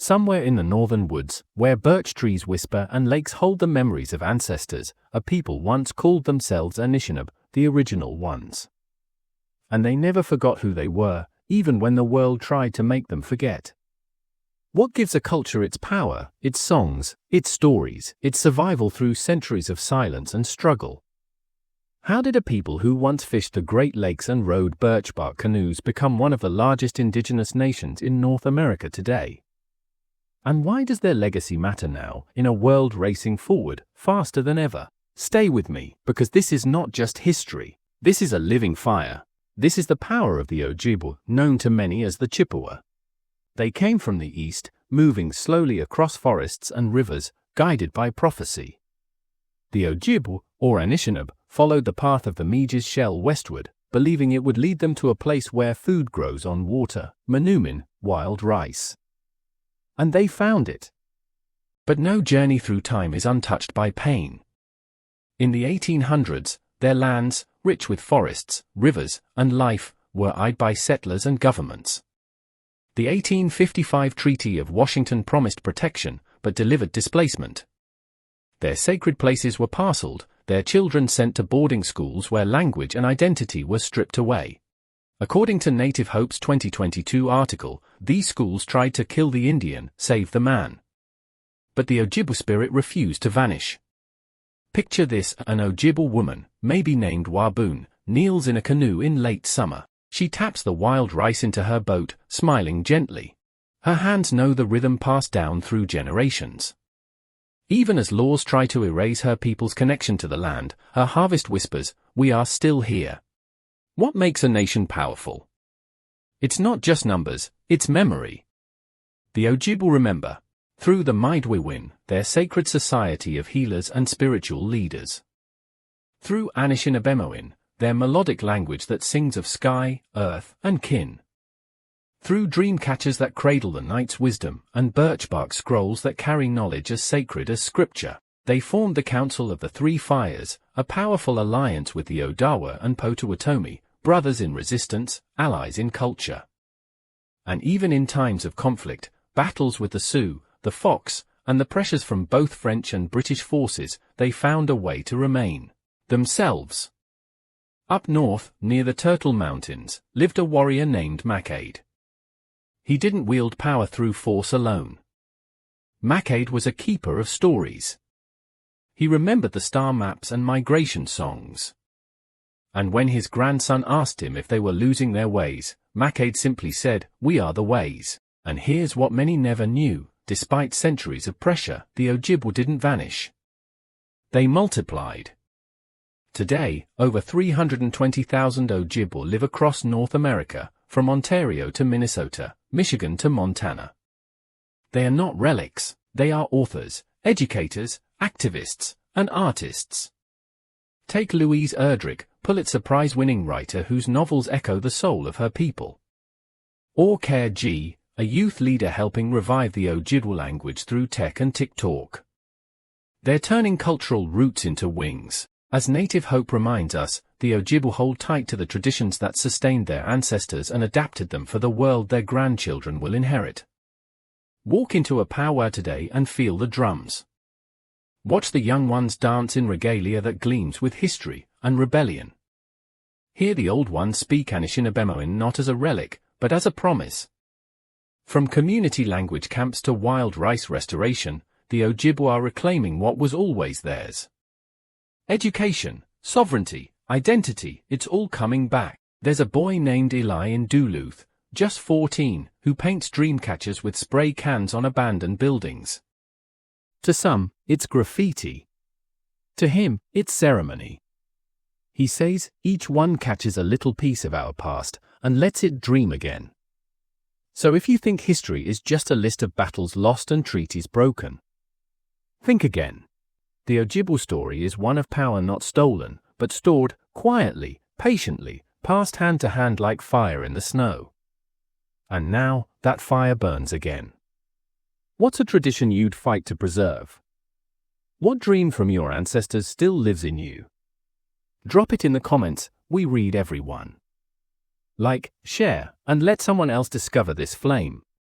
Somewhere in the northern woods, where birch trees whisper and lakes hold the memories of ancestors, a people once called themselves Anishinaabe, the original ones. And they never forgot who they were, even when the world tried to make them forget. What gives a culture its power, its songs, its stories, its survival through centuries of silence and struggle? How did a people who once fished the Great Lakes and rowed birch-bark canoes become one of the largest indigenous nations in North America today? And why does their legacy matter now, in a world racing forward, faster than ever? Stay with me, because this is not just history. This is a living fire. This is the power of the Ojibwe, known to many as the Chippewa. They came from the east, moving slowly across forests and rivers, guided by prophecy. The Ojibwe, or Anishinaabe, followed the path of the Meege's shell westward, believing it would lead them to a place where food grows on water, manumin, wild rice. And they found it. But no journey through time is untouched by pain. In the 1800s, their lands, rich with forests, rivers, and life, were eyed by settlers and governments. The 1855 Treaty of Washington promised protection, but delivered displacement. Their sacred places were parceled, their children sent to boarding schools where language and identity were stripped away. According to Native Hope's 2022 article, these schools tried to kill the Indian, save the man. But the Ojibwe spirit refused to vanish. Picture this: an Ojibwe woman, maybe named Waboon, kneels in a canoe in late summer. She taps the wild rice into her boat, smiling gently. Her hands know the rhythm passed down through generations. Even as laws try to erase her people's connection to the land, her harvest whispers, "We are still here." What makes a nation powerful? It's not just numbers, it's memory. The Ojibwe remember. Through the Maidwewin, their sacred society of healers and spiritual leaders. Through Anishinaabemowin, their melodic language that sings of sky, earth, and kin. Through dream catchers that cradle the night's wisdom, and birchbark scrolls that carry knowledge as sacred as scripture, they formed the Council of the Three Fires, a powerful alliance with the Odawa and Potawatomi, brothers in resistance, allies in culture. And even in times of conflict, battles with the Sioux, the Fox, and the pressures from both French and British forces, they found a way to remain themselves. Up north, near the Turtle Mountains, lived a warrior named Macade. He didn't wield power through force alone. Macade was a keeper of stories. He remembered the star maps and migration songs. And when his grandson asked him if they were losing their ways, Macade simply said, "We are the ways." And here's what many never knew: despite centuries of pressure, the Ojibwe didn't vanish. They multiplied. Today, over 320,000 Ojibwe live across North America, from Ontario to Minnesota, Michigan to Montana. They are not relics, they are authors, educators, activists, and artists. Take Louise Erdrich, Pulitzer Prize-winning writer whose novels echo the soul of her people. Or Care G, a youth leader helping revive the Ojibwe language through tech and TikTok. They're turning cultural roots into wings. As Native Hope reminds us, the Ojibwe hold tight to the traditions that sustained their ancestors and adapted them for the world their grandchildren will inherit. Walk into a powwow today and feel the drums. Watch the young ones dance in regalia that gleams with history and rebellion. Hear the old ones speak Anishinaabemowin not as a relic, but as a promise. From community language camps to wild rice restoration, the Ojibwe are reclaiming what was always theirs. Education, sovereignty, identity, it's all coming back. There's a boy named Eli in Duluth, just 14, who paints dream catchers with spray cans on abandoned buildings. To some, it's graffiti. To him, it's ceremony. He says, each one catches a little piece of our past and lets it dream again. So if you think history is just a list of battles lost and treaties broken, think again. The Ojibwe story is one of power not stolen, but stored, quietly, patiently, passed hand to hand like fire in the snow. And now, that fire burns again. What's a tradition you'd fight to preserve? What dream from your ancestors still lives in you? Drop it in the comments, we read every one. Like, share, and let someone else discover this flame.